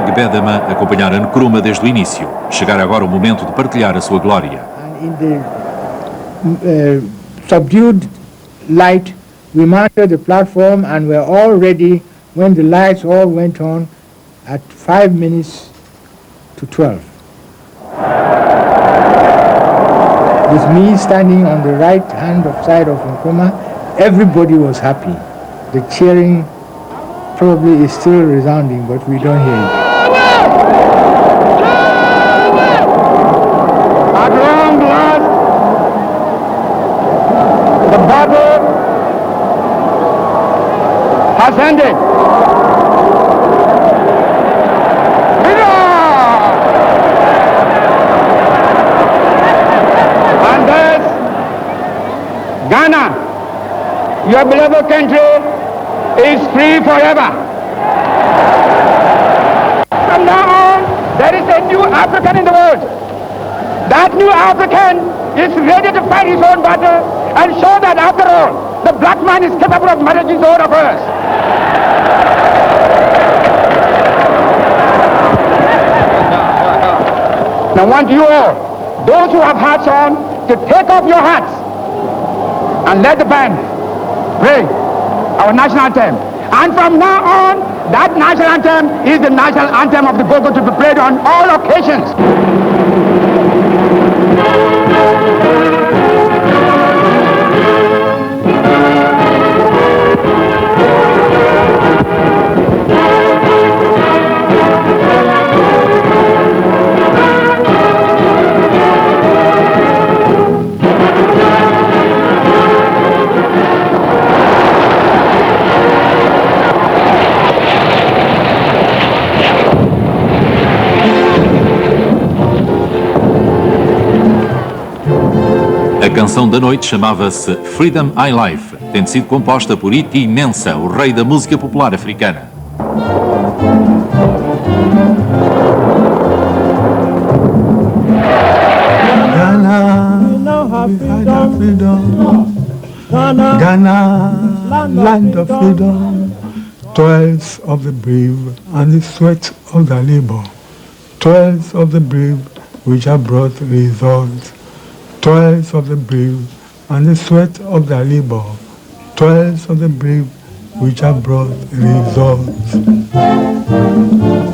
Bedama acompanhara Nkrumah desde o início. Chegara agora o momento de partilhar a sua glória. In the subdued light, we mounted the platform and were all ready when the lights all went on at 5 minutes to 12. With me standing on the right hand side of Nkrumah, everybody was happy. The cheering probably is still resounding, but we don't hear it. At long last, the battle has ended. And thus, Ghana, your beloved country, is free forever. From now on, there is a new African in the world. That new African is ready to fight his own battle and show that after all, the black man is capable of managing his own affairs. Now I want you all, those who have hats on, to take off your hats and let the band play our national anthem. And from now on, that national anthem is the national anthem of the Gogo to be played on all occasions. A canção da noite chamava-se Freedom I Life, tendo sido composta por Iti Mensa, o rei da música popular africana. Ghana, Ghana, land of freedom, toils of the brave and the sweat of the labor, toils of the brave which have brought results. Toils of the brave and the sweat of their labor, toils of the brave which have brought results.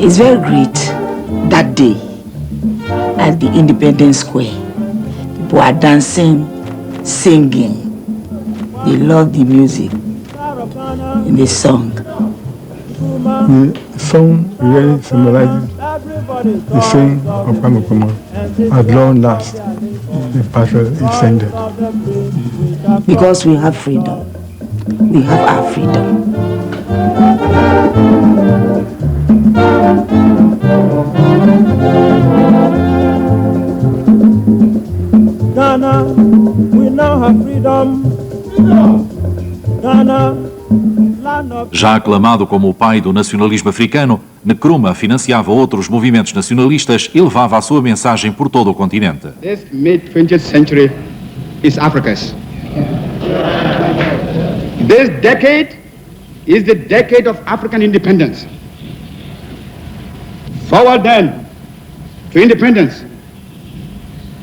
It's very great that day at the Independence Square. People are dancing, singing. They love the music in the song. The song really symbolizes the saying of Nkrumah, at long last, the battle is ended. Because we have freedom. We have our freedom. Ghana, we now have freedom. Ghana, land of... Já aclamado como o pai do nacionalismo africano, Nkrumah financiava outros movimentos nacionalistas e levava a sua mensagem por todo o continente. This mid-20th century is Africa's. This decade is the decade of African independence. Forward then to independence.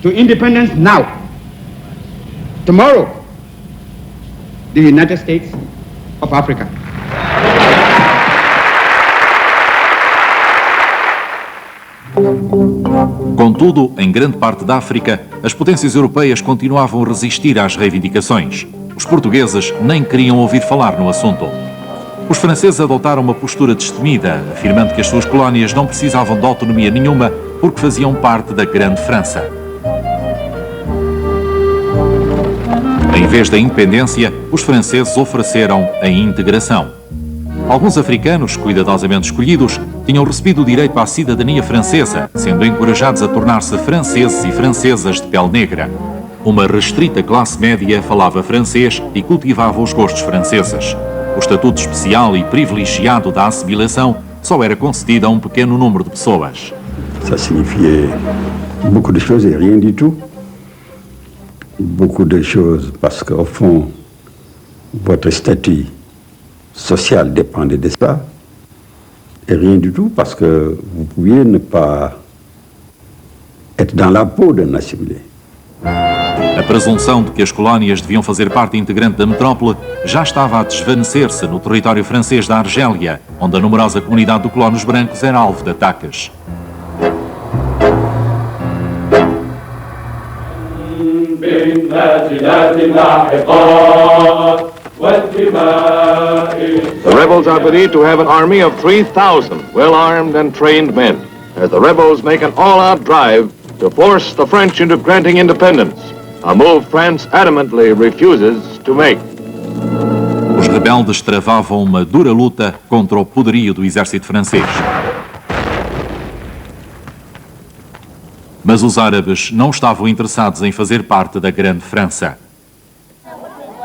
To independence now. Tomorrow, the United States of Africa. Contudo, em grande parte da África, as potências europeias continuavam a resistir às reivindicações. Os portugueses nem queriam ouvir falar no assunto. Os franceses adotaram uma postura destemida, afirmando que as suas colónias não precisavam de autonomia nenhuma porque faziam parte da Grande França. Em vez da independência, os franceses ofereceram a integração. Alguns africanos, cuidadosamente escolhidos, tinham recebido o direito à cidadania francesa, sendo encorajados a tornar-se franceses e francesas de pele negra. Uma restrita classe média falava francês e cultivava os gostos franceses. O estatuto especial e privilegiado da assimilação só era concedido a um pequeno número de pessoas. Ça signifiait beaucoup de choses et rien du tout. Beaucoup de choses parce qu'au fond, votre statut social dépendait de ça. et rien du tout parce que vous pouviez ne pas être dans la peau d'un assimilé. A presunção de que as colónias deviam fazer parte integrante da metrópole já estava a desvanecer-se no território francês da Argélia, onde a numerosa comunidade de colonos brancos era alvo de ataques. The rebels are believed to have an army of 3,000 well-armed and trained men, as the rebels make an all-out drive to force the French into granting independence, a move France adamantly refuses to make. Os rebeldes travavam uma dura luta contra o poderio do exército francês. Mas os árabes não estavam interessados em fazer parte da Grande França.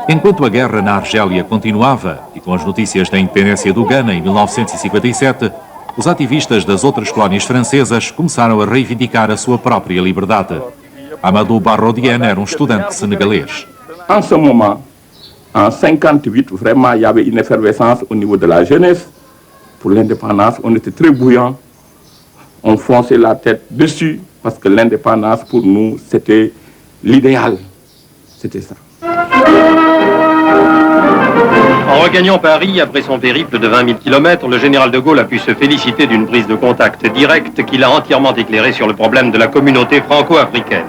Enquanto a guerra na Argélia continuava, e com as notícias da independência do Ghana em 1957, os ativistas das outras colónias francesas começaram a reivindicar a sua própria liberdade. Amadou Barro Diène era estudante senegalês. En ce moment, en 58, vraiment, il y avait une effervescence au niveau de la jeunesse. Pour l'indépendance, on était très bouillants. On fonçait la tête dessus parce que l'indépendance, pour nous, c'était l'idéal. C'était ça. En regagnant Paris, après son périple de 20 000 km, le général de Gaulle a pu se féliciter d'une prise de contact directe qui l'a entièrement éclairé sur le problème de la communauté franco-africaine.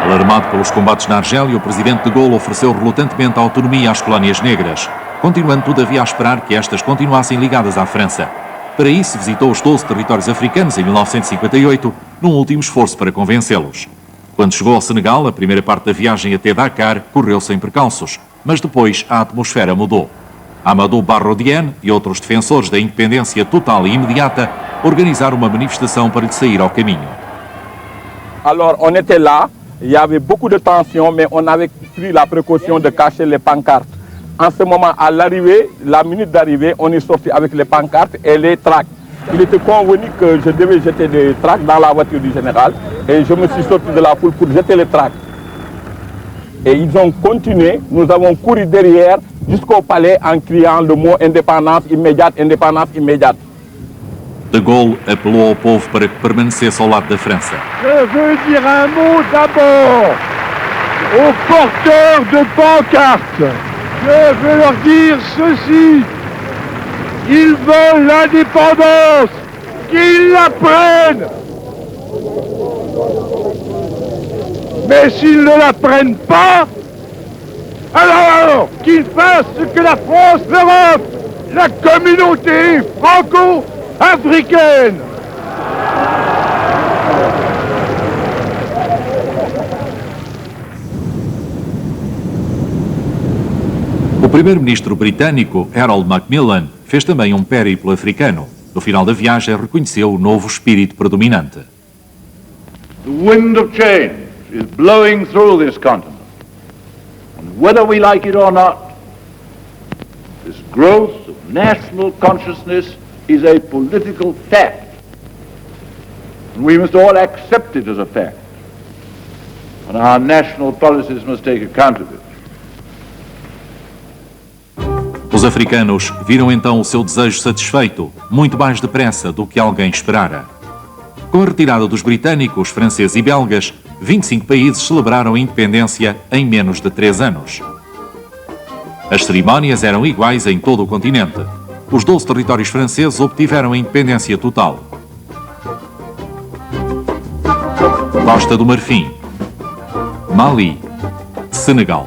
Alarmado pelos combates na Argélia, o presidente de Gaulle ofereceu relutantemente a autonomia às colónias negras, continuando todavia a esperar que estas continuassem ligadas à França. Para isso, visitou os 12 territórios africanos em 1958, num último esforço para convencê-los. Quando chegou ao Senegal, a primeira parte da viagem até Dakar correu sem percalços, mas depois a atmosfera mudou. Amadou Barro Diène e outros defensores da independência total e imediata organizaram uma manifestação para lhe sair ao caminho. Alors, on était là, il y avait beaucoup de tensions, mais on avait pris la précaution de cacher les pancartes. En ce moment, à l'arrivée, la minute d'arrivée, on est sorti avec les pancartes et les tracts. Il était convenu que je devais jeter des tracts dans la voiture du général et je me suis sorti de la foule pour jeter les tracts. Et ils ont continué, nous avons couru derrière jusqu'au palais en criant le mot indépendance immédiate, indépendance immédiate. De Gaulle apelou ao povo para que permanecesse ao lado da França. Je veux dire un mot d'abord aux porteurs de pancartes. Je veux leur dire ceci. Ils veulent l'indépendance, qu'ils la prennent. Mais s'ils ne la prennent pas, alors qu'ils fassent ce que la France leur offre, la communauté franco-africaine. O primeiro-ministro britânico, Harold Macmillan, fez também um périplo africano. No final da viagem, reconheceu o novo espírito predominante. The wind of change is blowing through this continent. And whether we like it or not, this growth of national consciousness is a political fact. And we must all accept it as a fact. And our national policies must take account of it. Os africanos viram então o seu desejo satisfeito, muito mais depressa do que alguém esperara. Com a retirada dos britânicos, franceses e belgas, 25 países celebraram a independência em menos de 3 anos. As cerimónias eram iguais em todo o continente. Os 12 territórios franceses obtiveram a independência total. Costa do Marfim, Mali, Senegal.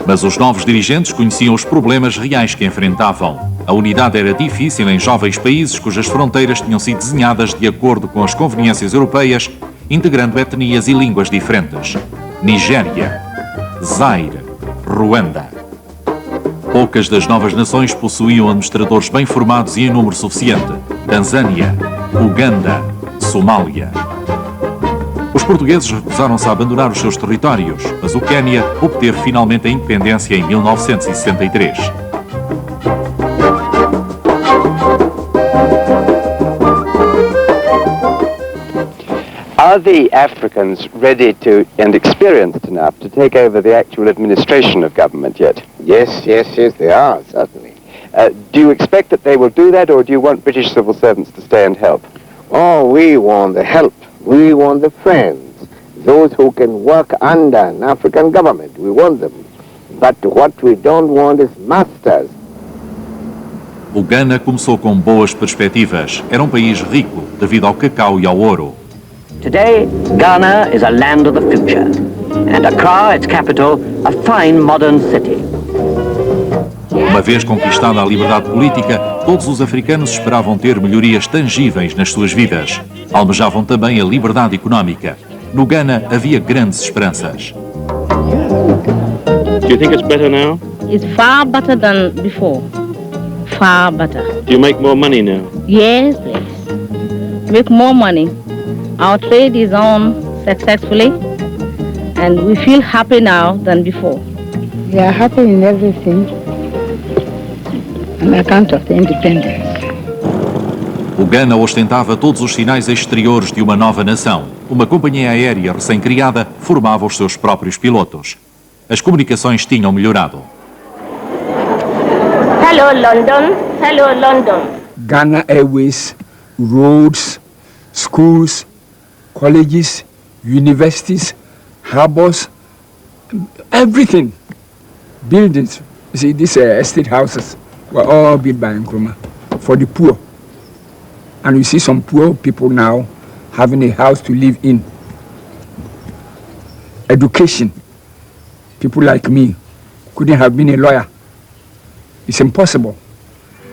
Mas os novos dirigentes conheciam os problemas reais que enfrentavam. A unidade era difícil em jovens países cujas fronteiras tinham sido desenhadas de acordo com as conveniências europeias, integrando etnias e línguas diferentes. Nigéria, Zaire, Ruanda. Poucas das novas nações possuíam administradores bem formados e em número suficiente. Tanzânia, Uganda, Somália. Os portugueses recusaram-se a abandonar os seus territórios, mas o Quênia obteve finalmente a independência em 1963. Are the Africans ready to and experienced enough to take over the actual administration of government yet? Yes, they are, certainly. Do you expect that they will do that, or do you want British civil servants to stay and help? Oh, we want the help. We want the friends. Those who can work under an African government. We want them. But what we don't want is masters. O Ghana começou com boas perspectivas. Era um país rico devido ao cacau e ao ouro. Today, Ghana is a land of the future, and Accra, its capital, a fine modern city. Uma vez conquistada a liberdade política, todos os africanos esperavam ter melhorias tangíveis nas suas vidas. Almejavam também a liberdade económica. No Ghana havia grandes esperanças. Do you think it's better now? It's far better than before. Far better. Do you make more money now? Yes, please. Make more money. Our trade is on successfully, and we feel happy now than before. We are happy in everything on account of the independence. O Ghana ostentava todos os sinais exteriores de uma nova nação. Uma companhia aérea recém-criada formava os seus próprios pilotos. As comunicações tinham melhorado. Hello, London. Hello, London. Ghana Airways, roads, schools, colleges, universities, harbors, everything. Buildings. You see, these estate houses were all built by Nkrumah for the poor. And you see some poor people now having a house to live in. Education. People like me couldn't have been a lawyer. It's impossible.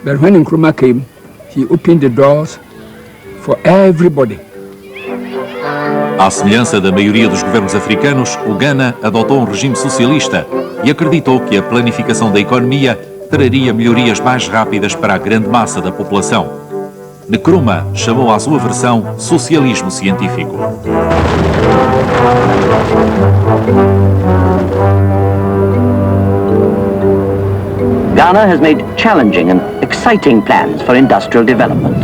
But when Nkrumah came, he opened the doors for everybody. À semelhança da maioria dos governos africanos, o Ghana adotou um regime socialista e acreditou que a planificação da economia traria melhorias mais rápidas para a grande massa da população. Nkrumah chamou à sua versão socialismo científico. Ghana has made challenging and exciting plans for industrial development.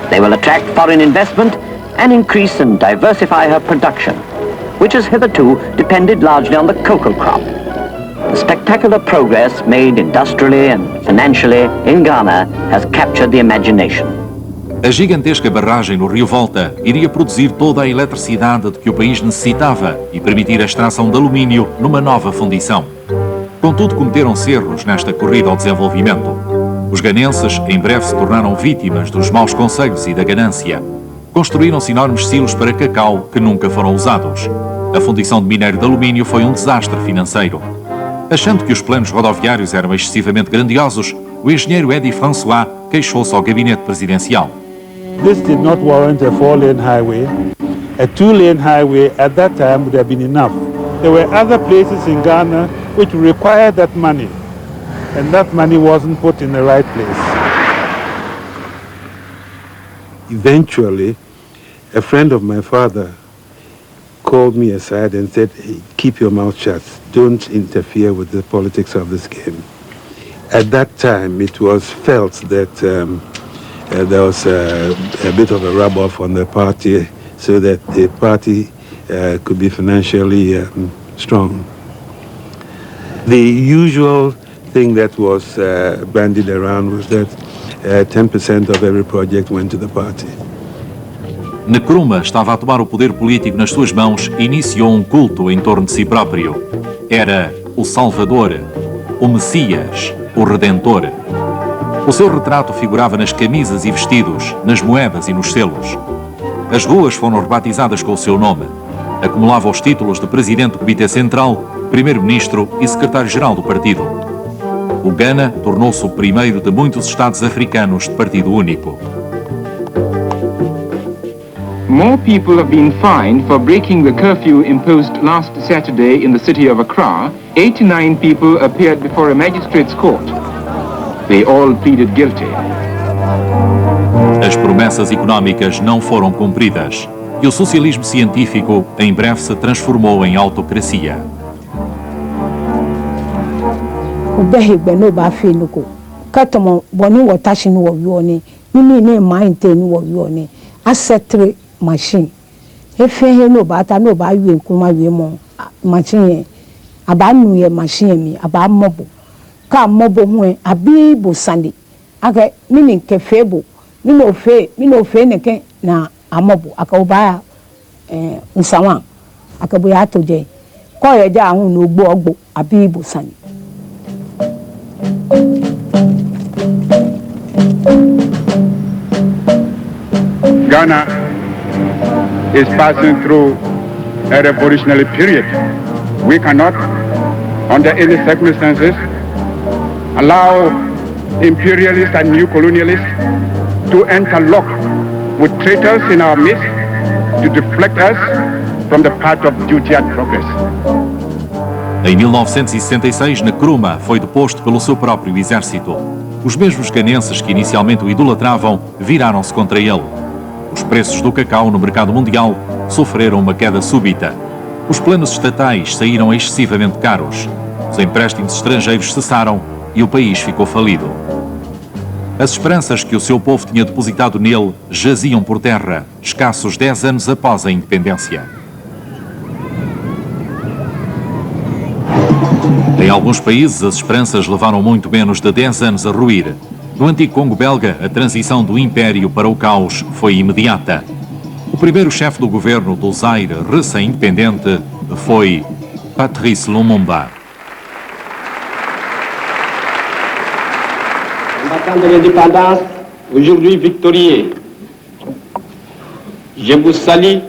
They will attract foreign investment and increase and diversify her production, which has hitherto depended largely on the cocoa crop. The spectacular progress made industrially and financially in Ghana has captured the imagination. A gigantesca barragem no Rio Volta iria produzir toda a eletricidade de que o país necessitava e permitir a extração de alumínio numa nova fundição. Contudo, cometeram-se erros nesta corrida ao desenvolvimento. Os ganenses em breve se tornaram vítimas dos maus conselhos e da ganância. Construíram-se enormes silos para cacau que nunca foram usados. A fundição de minério de alumínio foi um desastre financeiro. Achando que os planos rodoviários eram excessivamente grandiosos, o engenheiro Eddie François queixou-se ao gabinete presidencial. This did not warrant a 4-lane highway. A 2-lane highway at that time would have been enough. There were other places in Ghana which required that money, and that money wasn't put in the right place. Eventually, a friend of my father called me aside and said, hey, keep your mouth shut. Don't interfere with the politics of this game. At that time, it was felt that there was a bit of a rub-off on the party so that the party could be financially strong. The usual thing that was bandied around was that 10% of every project went to the party. Nkrumah estava a tomar o poder político nas suas mãos e iniciou um culto em torno de si próprio. Era o Salvador, o Messias, o Redentor. O seu retrato figurava nas camisas e vestidos, nas moedas e nos selos. As ruas foram rebatizadas com o seu nome. Acumulava os títulos de Presidente do Comitê Central, Primeiro-Ministro e Secretário-Geral do partido. O Ghana tornou-se o primeiro de muitos estados africanos de partido único. More people have been fined for breaking the curfew imposed last Saturday in the city of Accra. 89 people appeared before a magistrate's court. They all pleaded guilty. As promessas económicas não foram cumpridas e o socialismo científico em breve se transformou em autocracia. O berrigbe no ba fe no ko katomo boni watashi no wo ni mimi ne mainte no wo ni asetre machine efe he no ba ta no ba wi nkuma wi mo machine aba nu ye machine mi aba mobo ka mobo hu abi bo sande aka mini ke febo mino fe ne ke na amobo aka oba nsawan aka bo ya to je ko ye ja hu no ogbo abi bo sande. Ghana is passing through a revolutionary period. We cannot, under any circumstances, allow imperialists and new colonialists to interlock with traitors in our midst to deflect us from the path of duty and progress. Em 1966, Nkrumah foi deposto pelo seu próprio exército. Os mesmos ganenses que inicialmente o idolatravam viraram-se contra ele. Os preços do cacau no mercado mundial sofreram uma queda súbita. Os planos estatais saíram excessivamente caros. Os empréstimos estrangeiros cessaram e o país ficou falido. As esperanças que o seu povo tinha depositado nele jaziam por terra, escassos 10 anos após a independência. Em alguns países, as esperanças levaram muito menos de 10 anos a ruir. No antigo Congo belga, a transição do império para o caos foi imediata. O primeiro chefe do governo do Zaire recém-independente foi Patrice Lumumba. Combattant de l'indépendance, aujourd'hui victorieux, je vous salue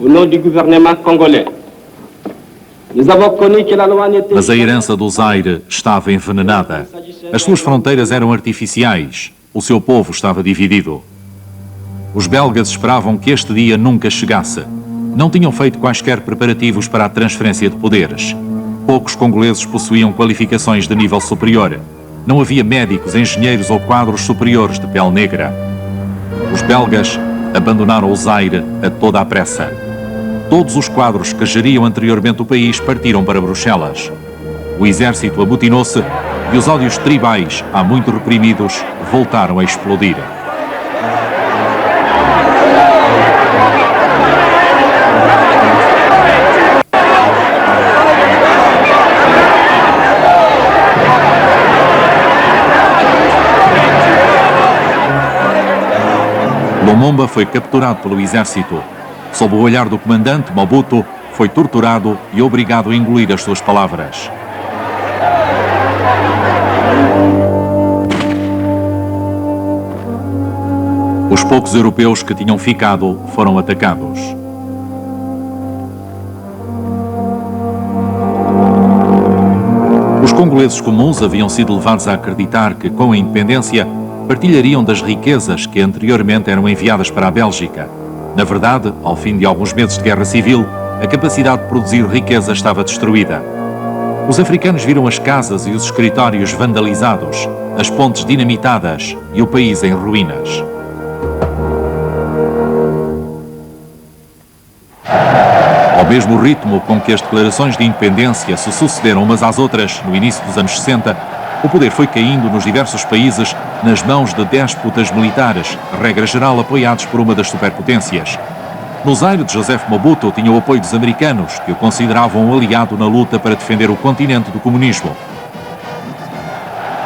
au nom du gouvernement congolais. Nous avons connu que la loi n'était... Mas a herança do Zaire estava envenenada. As suas fronteiras eram artificiais. O seu povo estava dividido. Os belgas esperavam que este dia nunca chegasse. Não tinham feito quaisquer preparativos para a transferência de poderes. Poucos congoleses possuíam qualificações de nível superior. Não havia médicos, engenheiros ou quadros superiores de pele negra. Os belgas abandonaram o Zaire a toda a pressa. Todos os quadros que geriam anteriormente o país partiram para Bruxelas. O exército amotinou-se e os ódios tribais, há muito reprimidos, voltaram a explodir. Lumumba foi capturado pelo exército. Sob o olhar do comandante, Mobutu foi torturado e obrigado a engolir as suas palavras. Os poucos europeus que tinham ficado foram atacados. Os congoleses comuns haviam sido levados a acreditar que, com a independência, partilhariam das riquezas que anteriormente eram enviadas para a Bélgica. Na verdade, ao fim de alguns meses de guerra civil, a capacidade de produzir riqueza estava destruída. Os africanos viram as casas e os escritórios vandalizados, as pontes dinamitadas e o país em ruínas. Ao mesmo ritmo com que as declarações de independência se sucederam umas às outras no início dos anos 60, o poder foi caindo nos diversos países nas mãos de déspotas militares, regra geral apoiados por uma das superpotências. No Zaire de Joseph Mobutu tinha o apoio dos americanos, que o consideravam um aliado na luta para defender o continente do comunismo.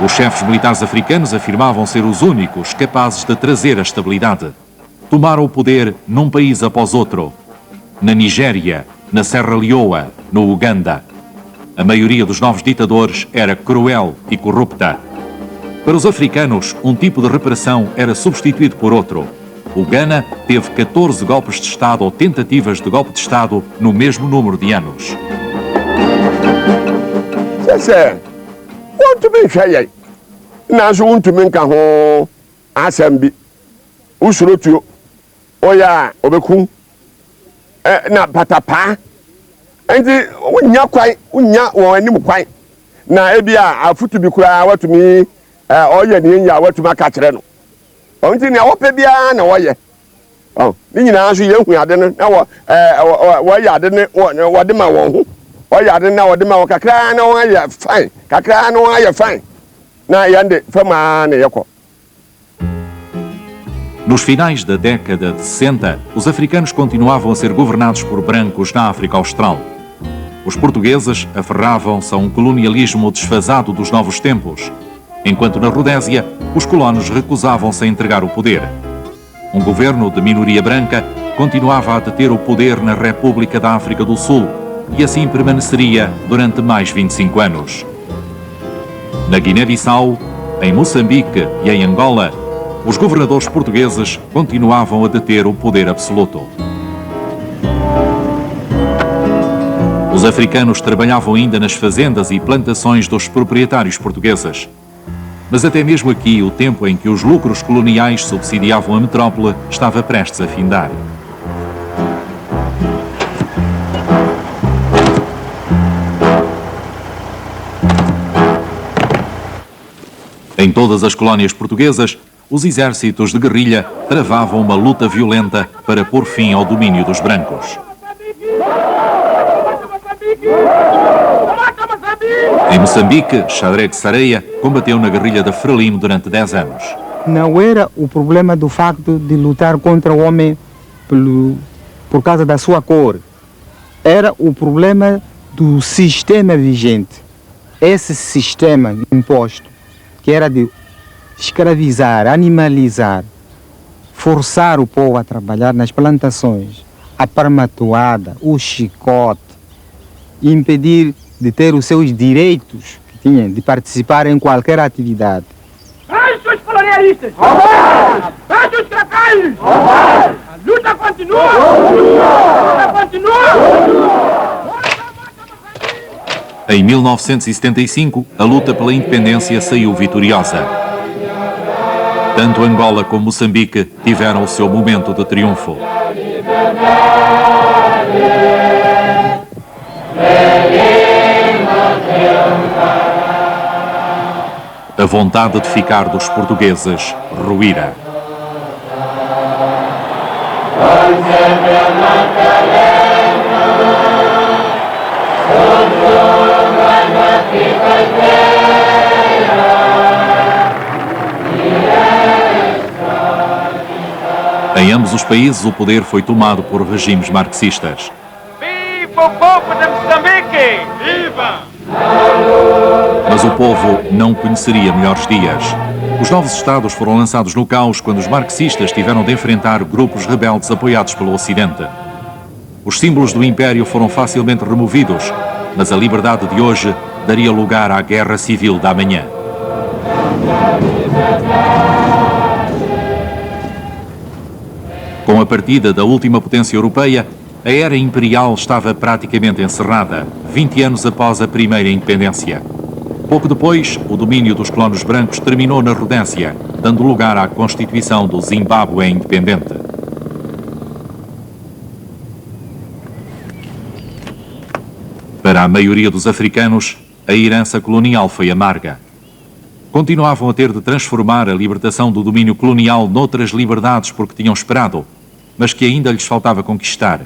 Os chefes militares africanos afirmavam ser os únicos capazes de trazer a estabilidade. Tomaram o poder num país após outro. Na Nigéria, na Serra Leoa, no Uganda. A maioria dos novos ditadores era cruel e corrupta. Para os africanos, um tipo de repressão era substituído por outro. O Ghana teve 14 golpes de Estado ou tentativas de golpe de Estado no mesmo número de anos. Na patapa enti unya kwai unya won anim kwai na ebia afutu bi kura watumi oye ne nya watumi aka kire no onti ne wope bia na woye ni nyina so yehu ade no na wo ya ade ne wo de ma won ho wo ya ade na wo de ma wo kakra na wo ya fine kakra na wo ya fine na yande fama na yeko. Nos finais da década de 60, os africanos continuavam a ser governados por brancos na África Austral. Os portugueses aferravam-se a um colonialismo desfasado dos novos tempos, enquanto na Rodésia os colonos recusavam-se a entregar o poder. Um governo de minoria branca continuava a deter o poder na República da África do Sul e assim permaneceria durante mais 25 anos. Na Guiné-Bissau, em Moçambique e em Angola, os governadores portugueses continuavam a deter o poder absoluto. Os africanos trabalhavam ainda nas fazendas e plantações dos proprietários portugueses. Mas até mesmo aqui, o tempo em que os lucros coloniais subsidiavam a metrópole estava prestes a findar. Em todas as colónias portuguesas, os exércitos de guerrilha travavam uma luta violenta para pôr fim ao domínio dos brancos. Em Moçambique, Shadrack Sareia combateu na guerrilha da Frelimo durante 10 anos. Não era o problema do facto de lutar contra o homem por causa da sua cor. Era o problema do sistema vigente. Esse sistema imposto, que era de escravizar, animalizar, forçar o povo a trabalhar nas plantações, a parmatoada, o chicote, impedir de ter os seus direitos que tinham de participar em qualquer atividade. Feche os colonialistas! Feche os cracalhos! A luta continua! A luta continua! Em 1975, a luta pela independência saiu vitoriosa. Tanto Angola como Moçambique tiveram o seu momento de triunfo. A vontade de ficar dos portugueses ruíra. Em ambos os países, o poder foi tomado por regimes marxistas. Viva o povo de Moçambique! Viva! Mas o povo não conheceria melhores dias. Os novos Estados foram lançados no caos quando os marxistas tiveram de enfrentar grupos rebeldes apoiados pelo Ocidente. Os símbolos do Império foram facilmente removidos, mas a liberdade de hoje daria lugar à guerra civil da amanhã. Com a partida da última potência europeia, a era imperial estava praticamente encerrada, 20 anos após a primeira independência. Pouco depois, o domínio dos colonos brancos terminou na Rodésia, dando lugar à constituição do Zimbábue independente. Para a maioria dos africanos, a herança colonial foi amarga. Continuavam a ter de transformar a libertação do domínio colonial noutras liberdades porque tinham esperado, mas que ainda lhes faltava conquistar: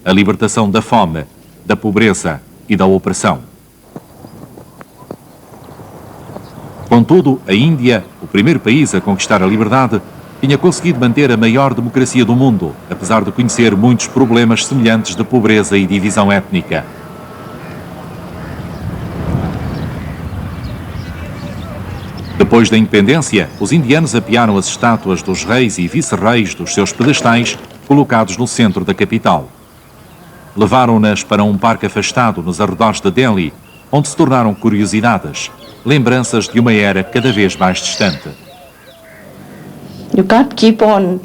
a libertação da fome, da pobreza e da opressão. Contudo, a Índia, o primeiro país a conquistar a liberdade, tinha conseguido manter a maior democracia do mundo, apesar de conhecer muitos problemas semelhantes de pobreza e divisão étnica. Depois da independência, os indianos apearam as estátuas dos reis e vice-reis dos seus pedestais, colocados no centro da capital. Levaram-nas para um parque afastado nos arredores de Delhi, onde se tornaram curiosidades, lembranças de uma era cada vez mais distante. You can't keep on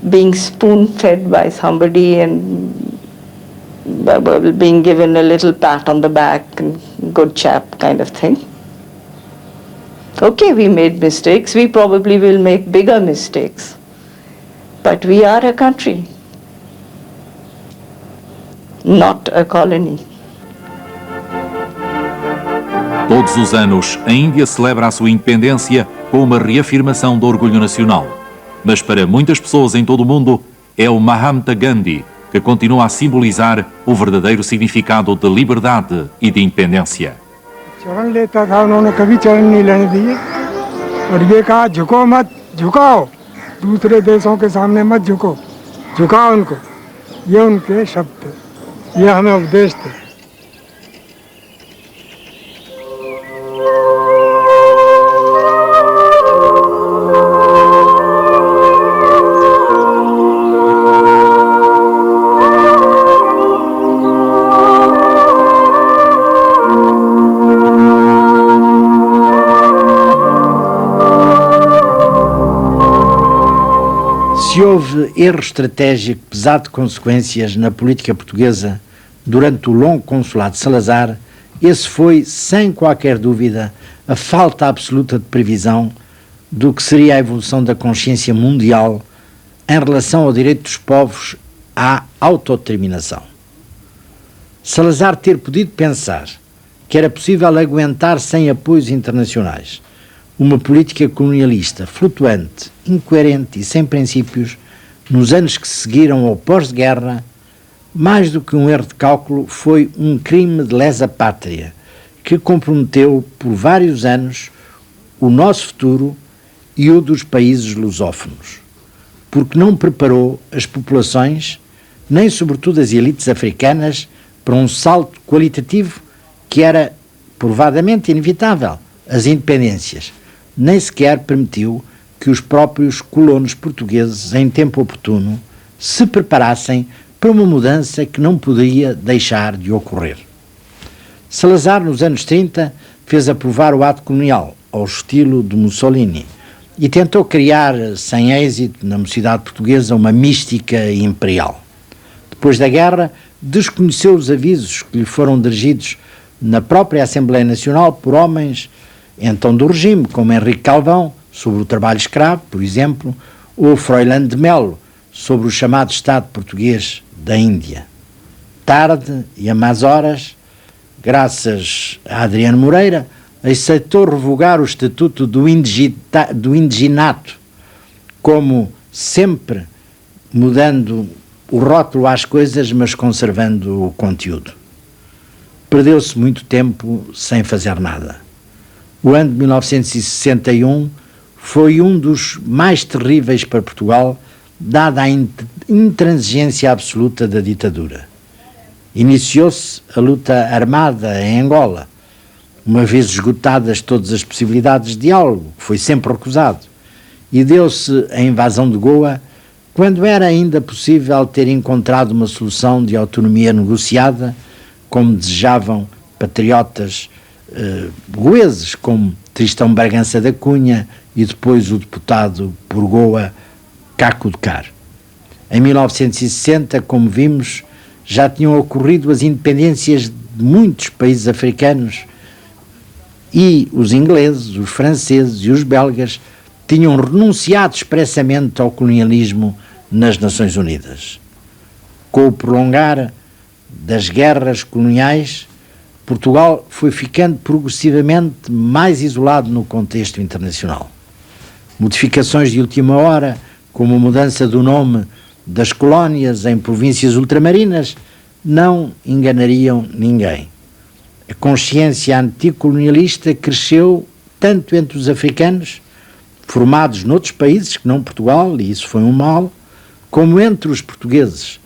being spoon-fed by somebody and being given a little pat on the back and good chap kind of thing. Okay, we made mistakes. We probably will make bigger mistakes. But we are a country, not a colony. Todos os anos, a Índia celebra a sua independência com uma reafirmação do orgulho nacional. Mas para muitas pessoas em todo o mundo, é o Mahatma Gandhi que continua a simbolizar o verdadeiro significado de liberdade e de independência. चरण लेता था, उन्होंने कभी चरण नहीं लेने दिए और ये कहा झुको मत, झुकाओ, दूसरे देशों के सामने मत झुको, झुकाओ उनको। ये उनके शब्द थे, ये हमें उपदेश थे। Se houve erro estratégico pesado de consequências na política portuguesa durante o longo consulado de Salazar, esse foi, sem qualquer dúvida, a falta absoluta de previsão do que seria a evolução da consciência mundial em relação ao direito dos povos à autodeterminação. Salazar ter podido pensar que era possível aguentar sem apoios internacionais uma política colonialista flutuante, incoerente e sem princípios nos anos que seguiram ao pós-guerra, mais do que um erro de cálculo, foi um crime de lesa pátria que comprometeu por vários anos o nosso futuro e o dos países lusófonos, porque não preparou as populações, nem sobretudo as elites africanas, para um salto qualitativo que era provadamente inevitável, as independências. Nem sequer permitiu que os próprios colonos portugueses, em tempo oportuno, se preparassem para uma mudança que não poderia deixar de ocorrer. Salazar, nos anos 30, fez aprovar o ato colonial, ao estilo de Mussolini, e tentou criar, sem êxito, na mocidade portuguesa, uma mística imperial. Depois da guerra, desconheceu os avisos que lhe foram dirigidos na própria Assembleia Nacional por homens então do regime, como Henrique Calvão, sobre o trabalho escravo, por exemplo, ou Froilán de Melo, sobre o chamado Estado português da Índia. Tarde e a más horas, graças a Adriano Moreira, aceitou revogar o Estatuto do Indiginato, como sempre mudando o rótulo às coisas, mas conservando o conteúdo. Perdeu-se muito tempo sem fazer nada. O ano de 1961 foi um dos mais terríveis para Portugal, dada a intransigência absoluta da ditadura. Iniciou-se a luta armada em Angola, uma vez esgotadas todas as possibilidades de diálogo, que foi sempre recusado, e deu-se a invasão de Goa, quando era ainda possível ter encontrado uma solução de autonomia negociada, como desejavam patriotas goeses, como Tristão Bragança da Cunha e depois o deputado por Goa, Caco de Car. Em 1960, como vimos, já tinham ocorrido as independências de muitos países africanos e os ingleses, os franceses e os belgas tinham renunciado expressamente ao colonialismo nas Nações Unidas. Com o prolongar das guerras coloniais, Portugal foi ficando progressivamente mais isolado no contexto internacional. Modificações de última hora, como a mudança do nome das colónias em províncias ultramarinas, não enganariam ninguém. A consciência anticolonialista cresceu tanto entre os africanos, formados noutros países que não Portugal, e isso foi um mal, como entre os portugueses,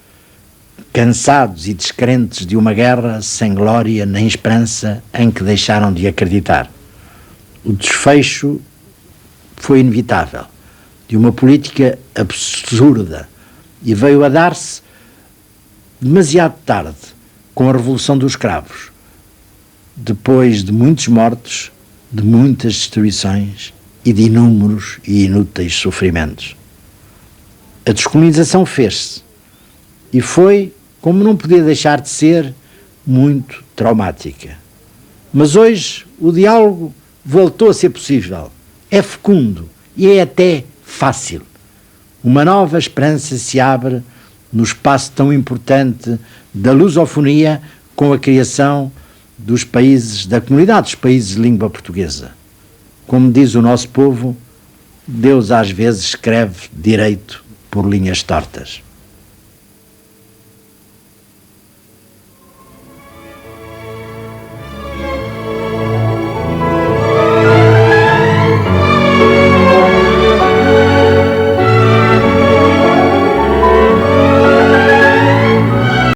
cansados e descrentes de uma guerra sem glória nem esperança em que deixaram de acreditar. O desfecho foi inevitável, de uma política absurda, e veio a dar-se demasiado tarde, com a Revolução dos Cravos, depois de muitos mortos, de muitas destruições e de inúmeros e inúteis sofrimentos. A descolonização fez-se, e foi, como não podia deixar de ser, muito traumática. Mas hoje o diálogo voltou a ser possível, é fecundo e é até fácil. Uma nova esperança se abre no espaço tão importante da lusofonia, com a criação dos países, da comunidade dos países de língua portuguesa. Como diz o nosso povo, Deus às vezes escreve direito por linhas tortas.